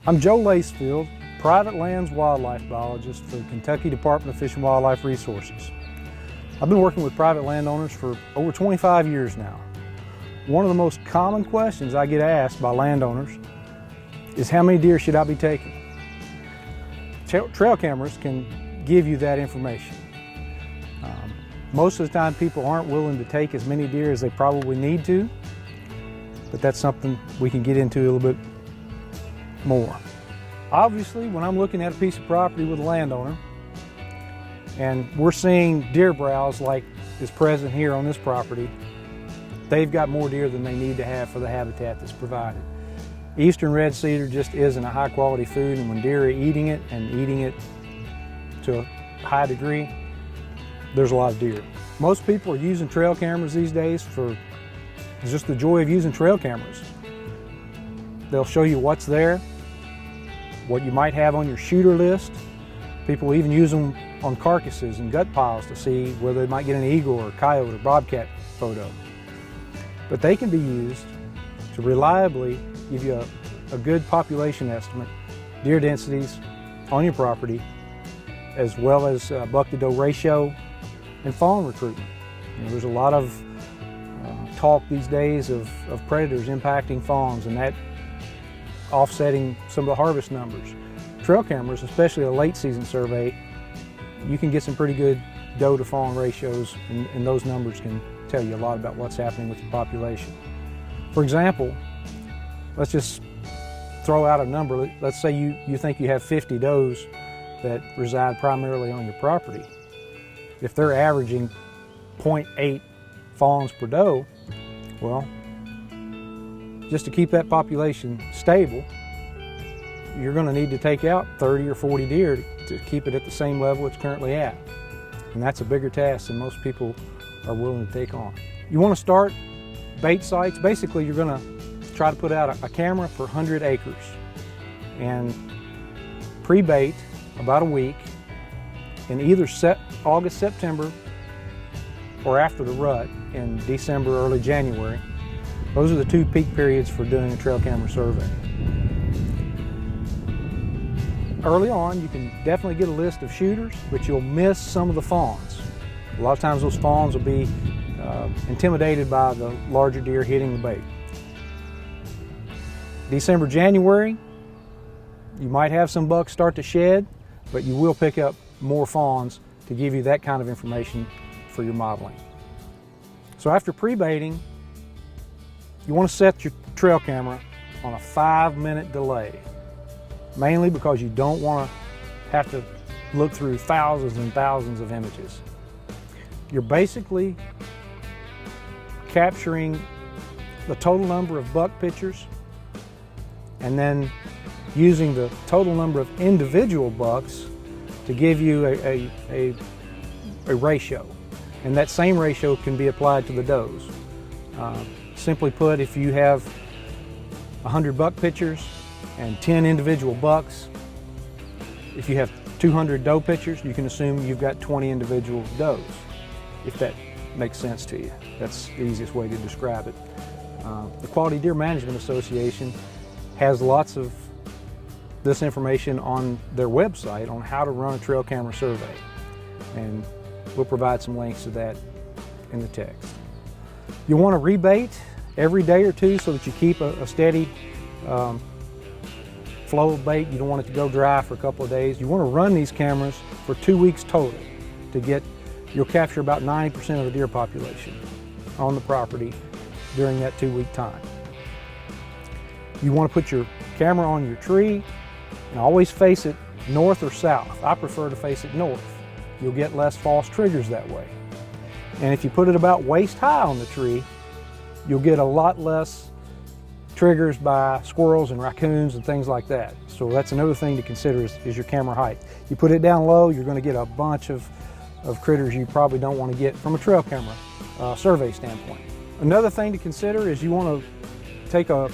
I'm Joe Lacefield, private lands wildlife biologist for the Kentucky Department of Fish and Wildlife Resources. I've been working with private landowners for over 25 years now. One of the most common questions I get asked by landowners is how many deer should I be taking? Trail cameras can give you that information. Most of the time people aren't willing to take as many deer as they probably need to, but that's something we can get into a little bit more. Obviously, when I'm looking at a piece of property with a landowner and we're seeing deer browse like is present here on this property, they've got more deer than they need to have for the habitat that's provided. Eastern red cedar just isn't a high quality food, and when deer are eating it and eating it to a high degree, there's a lot of deer. Most people are using trail cameras these days for just the joy of using trail cameras. They'll show you what's there, what you might have on your shooter list. People even use them on carcasses and gut piles to see whether they might get an eagle or coyote or bobcat photo. But they can be used to reliably give you a good population estimate, deer densities on your property, as well as buck to doe ratio and fawn recruitment. There's a lot of talk these days of predators impacting fawns and that offsetting some of the harvest numbers. Trail cameras, especially a late season survey, you can get some pretty good doe to fawn ratios, and those numbers can tell you a lot about what's happening with your population. For example, let's just throw out a number. Let's say you think you have 50 does that reside primarily on your property. If they're averaging 0.8 fawns per doe, well, just to keep that population stable, you're going to need to take out 30 or 40 deer to keep it at the same level it's currently at. And that's a bigger task than most people are willing to take on. You want to start bait sites. Basically, you're going to try to put out a camera per 100 acres and pre-bait about a week in either August, September, or after the rut in December, early January. Those are the two peak periods for doing a trail camera survey. Early on, you can definitely get a list of shooters, but you'll miss some of the fawns. A lot of times those fawns will be intimidated by the larger deer hitting the bait. December, January, you might have some bucks start to shed, but you will pick up more fawns to give you that kind of information for your modeling. So after pre-baiting, you want to set your trail camera on a 5-minute delay, mainly because you don't want to have to look through thousands and thousands of images. You're basically capturing the total number of buck pictures and then using the total number of individual bucks to give you a ratio. And that same ratio can be applied to the does. Simply put, if you have 100 buck pictures and 10 individual bucks, if you have 200 doe pictures, you can assume you've got 20 individual does, if that makes sense to you. That's the easiest way to describe it. The Quality Deer Management Association has lots of this information on their website on how to run a trail camera survey, and we'll provide some links to that in the text. You want to rebait every day or two so that you keep a steady flow of bait. You don't want it to go dry for a couple of days. You want to run these cameras for 2 weeks total to you'll capture about 90% of the deer population on the property during that 2-week time. You want to put your camera on your tree and always face it north or south. I prefer to face it north. You'll get less false triggers that way. And if you put it about waist high on the tree, you'll get a lot less triggers by squirrels and raccoons and things like that. So that's another thing to consider is your camera height. You put it down low, you're going to get a bunch of critters you probably don't want to get from a trail camera survey standpoint. Another thing to consider is you want to take a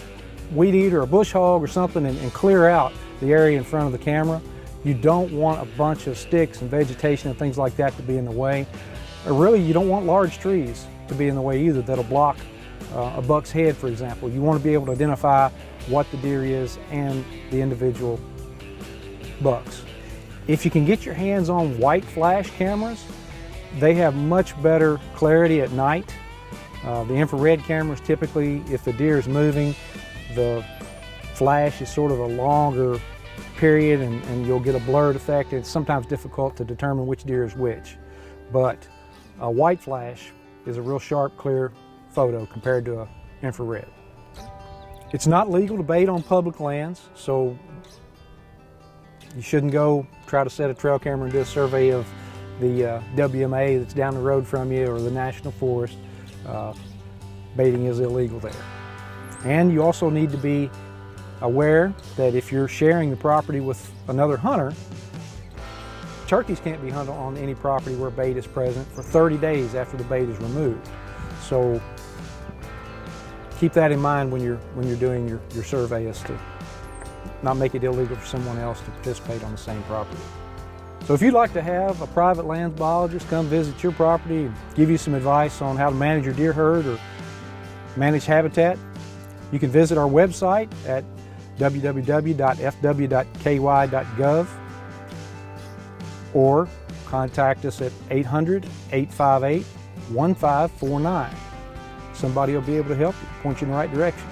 weed eater or a bush hog or something and clear out the area in front of the camera. You don't want a bunch of sticks and vegetation and things like that to be in the way. Or really, you don't want large trees to be in the way either that'll block a buck's head, for example. You want to be able to identify what the deer is and the individual bucks. If you can get your hands on white flash cameras, they have much better clarity at night. The infrared cameras, typically, if the deer is moving, the flash is sort of a longer period and you'll get a blurred effect. It's sometimes difficult to determine which deer is which. But a white flash is a real sharp, clear photo compared to an infrared. It's not legal to bait on public lands, so you shouldn't go try to set a trail camera and do a survey of the WMA that's down the road from you or the National Forest. Baiting is illegal there. And you also need to be aware that if you're sharing the property with another hunter, turkeys can't be hunted on any property where bait is present for 30 days after the bait is removed. So keep that in mind when you're doing your survey, as to not make it illegal for someone else to participate on the same property. So if you'd like to have a private lands biologist come visit your property and give you some advice on how to manage your deer herd or manage habitat, you can visit our website at www.fw.ky.gov or contact us at 800-858-1549. Somebody will be able to help you, point you in the right direction.